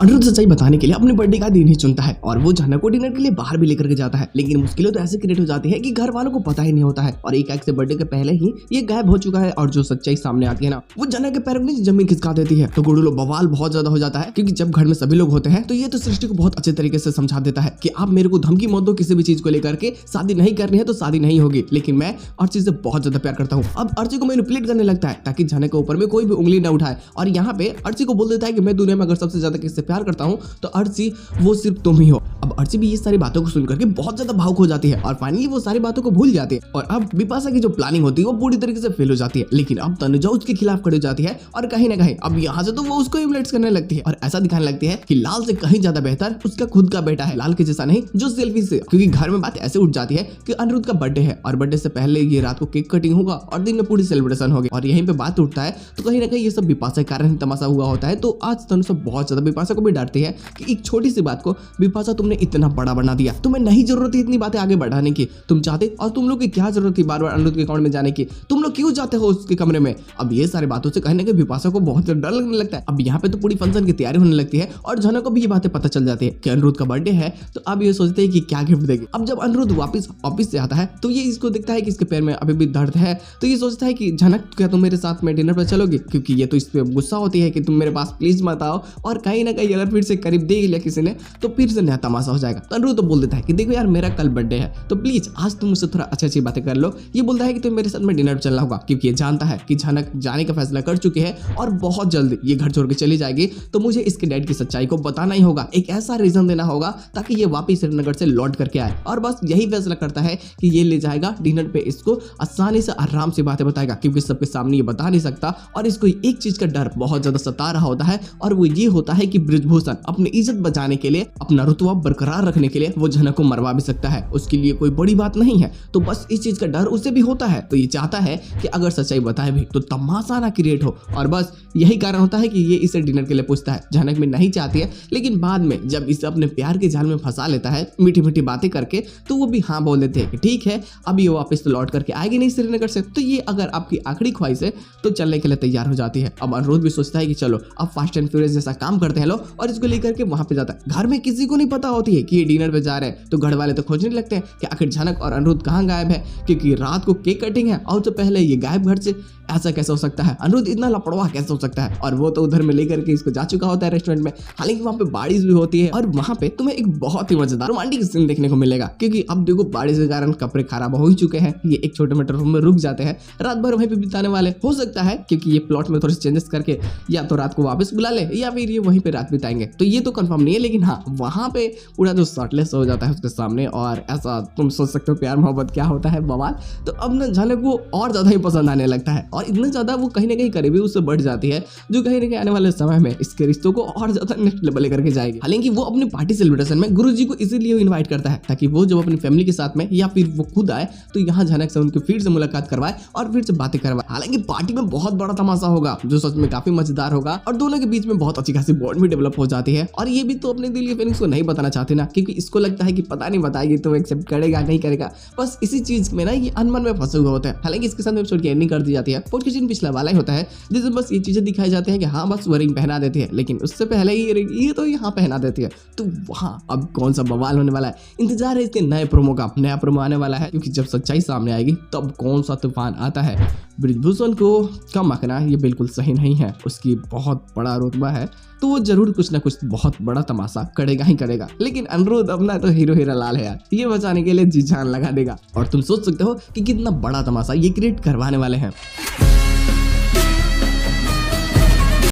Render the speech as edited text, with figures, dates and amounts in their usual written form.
अनिरुद्ध सच्चाई बताने के लिए अपने बर्थडे का दिन ही चुनता है और वो झनक को डिनर के लिए बाहर भी लेकर के जाता है। लेकिन मुश्किलें तो ऐसे क्रिएट हो जाती है कि घर वालों को पता ही नहीं होता है और एक से बर्थडे के पहले ही ये गायब हो चुका है। और जो सच्चाई सामने आती है ना, वो झनक के पैरों में जमीन खिसका देती है। तो गुडुलो बवाल बहुत ज्यादा हो जाता है, क्योंकि जब घर में सभी लोग होते हैं तो ये तो सृष्टि को बहुत अच्छे तरीके से समझा देता है कि आप मेरे को धमकी मत दो किसी भी चीज को लेकर के, शादी नहीं करनी है तो शादी नहीं होगी, लेकिन मैं अर्ची से बहुत ज्यादा प्यार करता हूँ। अब अर्ची को मैनिपुलेट करने लगता है ताकि झनक के ऊपर में कोई भी उंगली न उठाए। और यहाँ पे अर्ची को बोल देता है कि मैं दुनिया में अगर सबसे ज्यादा किससे प्यार करता हूँ तो अर्ची वो सिर्फ तुम ही हो। अब अर्ची भी ये सारी बातों को सुनकर के बहुत ज्यादा भावुक हो जाती है और फाइनली वो सारी बातों को भूल जाती है। और अब बिपाशा की जो प्लानिंग होती है वो पूरी तरीके से फेल हो जाती है। लेकिन अब तनुजा उसके खिलाफ खड़ी हो जाती है और कहीं ना कहीं अब यहाँ से तो वो उसको इम्युलेट करने लगती है और ऐसा दिखाने लगती है कि लाल से कहीं ज्यादा बेहतर उसका खुद का बेटा है, लाल के जैसा नहीं जो सेल्फी से। क्योंकि घर में बात ऐसे उठ जाती है कि अनिरुद्ध का बर्थडे है और बर्थडे से पहले ये रात को केक कटिंग होगा और दिन में पूरी सेलिब्रेशन होगी। और यहीं पे बात उठता है तो कहीं ना कहीं ये सब बिपाशा के कारण तमाशा हुआ होता है। तो आज तनुजा बहुत ज्यादा बिपाशा को भी डांटती है कि एक छोटी सी बात को बिपाशा तुमने इतना बड़ा बना दिया, तुम्हें नहीं जरूरत थी इतनी बातें आगे बढ़ाने की, तुम चाहते और तुम लोग की क्या जरूरत थी बार बार अनिरुद्ध के अकाउंट में जाने की, तुम लोग क्यों जाते हो उसके कमरे में। अब ये सारी बातों से कहीं ना कहीं बिपाशा को बहुत डर लगने लगता है। अब यहाँ पे तो पूरी फंक्शन की तैयारी होने लगती है और झनक को भी ये बातें पता चल जाती है कि अनिरुद्ध का बर्थडे है। तो अब ये सोचते हैं कि क्या गिफ्ट देंगे। अब जब अनिरुद्ध वापस ऑफिस से आता है तो ये इसको देखता है कि इसके पैर में अभी भी दर्द है। तो ये सोचता है कि झनक क्या तुम मेरे साथ में डिनर पर चलोगे, क्योंकि ये तो इस पे गुस्सा होती है कि तुम मेरे पास प्लीज मत आओ। और कहीं ना कहीं अगर फिर से करीब देख लिया किसी ने तो फिर से नया तमाशा हो जाएगा। तो अनिरुद्ध तो बोल देता है कि देखो यार मेरा कल बर्थडे है तो प्लीज आज तुम मुझसे थोड़ा अच्छी बातें कर लो। ये बोलता है कि तुम मेरे साथ में डिनर चलना होगा, क्योंकि ये जानता है कि झनक जाने का फैसला कर चुकी है और बहुत जल्दी ये घर छोड़ के चली जाएगी। तो मुझे इसके डैड की सच्चाई को बताना ही होगा, एक ऐसा रीजन देना होगा ताकि ये वापस श्रीनगर से लौट करके आए। और बस यही फैसला करता है कि ये ले जाएगा डिनर पे, इसको आसानी से आराम से बातें बताएगा, क्योंकि सबके सामने ये बता नहीं सकता। और इसको एक चीज का डर बहुत ज्यादा सता रहा होता है और वो ये होता है कि बृजभूषण अपनी इज्जत बचाने के लिए, अपना रुतबा बरकरार रखने के लिए वो झनक को मरवा भी सकता है, उसके लिए कोई बड़ी बात नहीं है। तो बस इस चीज का डर उसे भी होता है। तो ये चाहता है कि अगर सच्चाई बताए भी तो तमाशा ना क्रिएट हो। और बस यही कारण होता है कि ये इसे डिनर के लिए पूछता है। झनक में नहीं चाहती है, लेकिन बाद में जब इसे अपने प्यार के जाल में फंसा लेता है मीठी मीठी बातें करके, तो वो भी हाँ बोल देते हैं कि ठीक है अब ये वापस तो लौट करके आएगी नहीं श्रीनगर से, तो ये अगर आपकी आखिरी ख्वाहिश है तो चलने के लिए तैयार हो जाती है। अब अनिरुद्ध भी सोचता है कि चलो अब फास्ट एंड फ्यूरियस जैसा काम करते हैं लो, और इसको लेकर के वहां पे जाता है। घर में किसी को नहीं पता होती है कि ये डिनर पे जा रहे हैं। तो घर वाले तो खोजने लगते हैं कि आखिर झनक और अनिरुद्ध कहाँ गायब है, क्योंकि रात को केक कटिंग है और तो पहले ये गायब घर से। ऐसा कैसे हो सकता है, अनिरुद्ध इतना लापरवाह कैसे हो सकता है। और वो तो उधर में लेकर के इसको जा चुका होता है रेस्टोरेंट में। हालांकि वहां पे बारिश भी होती है और वहां पे तुम्हें एक बहुत ही मजेदार रोमांटिक सीन देखने को मिलेगा, क्योंकि अब देखो बारिश के कारण कपड़े खराब हो ही चुके हैं। ये एक छोटे मोटे रूम में रुक जाते हैं, रात भर वहीं पे बिताने वाले। हो सकता है क्योंकि ये प्लॉट में थोड़े चेंजेस करके या तो रात को वापस बुला ले या फिर ये वहीं पे रात बिताएंगे, तो ये तो कंफर्म नहीं है। लेकिन हाँ, वहां पे पूरा जो शर्टलेस हो जाता है उसके सामने, और ऐसा तुम सोच सकते हो प्यार मोहब्बत क्या होता है बवाल। तो अब ना झनक वो और ज्यादा ही पसंद आने लगता है और इतना ज्यादा वो कहीं ना कहीं करीबी उससे बढ़ जाती है, जो कहीं ना कहीं आने वाले समय में इसके रिश्तों को और ज्यादा नेक्स्ट लेवल लेकर के जाएगी। हालांकि वो अपनी पार्टी सेलिब्रेशन में गुरुजी को इसीलिए इनवाइट करता है ताकि वो जब अपनी फैमिली के साथ में या फिर वो खुद आए तो यहाँ झनक से उनकी फिर से मुलाकात करवाए और फिर से बातें करवाए। हालांकि पार्टी में बहुत बड़ा तमाशा होगा जो सच में काफी मजेदार होगा और दोनों के बीच में बहुत अच्छी खासी बॉन्ड भी डेवलप हो जाती है। और ये भी तो अपने दिल की फीलिंग्स को नहीं बताना चाहते ना, क्योंकि इसको लगता है कि पता नहीं बताएगी तो एक्सेप्ट करेगा नहीं करेगा, बस इसी चीज में ना ये अनमन में फंसे हुए होते हैं। हालांकि इसके साथ एपिसोड की एंडिंग कर दी जाती है, कुछ दिन पिछला वाला ही होता है जिसमें बस ये चीजें दिखाई जाती है कि हाँ बस वो रिंग पहना देती है, लेकिन उससे पहले ही रिंग ये तो यहाँ पहना देती है। तो वहाँ अब कौन सा बवाल होने वाला है, इंतजार है इसके नए प्रोमो का। नया प्रोमो आने वाला है, क्योंकि जब सच्चाई सामने आएगी तब कौन सा तूफान आता है। बृजभूषण को कम आंकना ये बिल्कुल सही नहीं है, उसकी बहुत बड़ा रुतबा है तो वो जरूर कुछ ना कुछ बहुत बड़ा तमाशा करेगा ही करेगा। लेकिन अनिरुद्ध अपना तो हीरो हीरा लाल है यार, ये बचाने के लिए जी जान लगा देगा। और तुम सोच सकते हो कि कितना बड़ा तमाशा ये क्रिएट करवाने वाले हैं।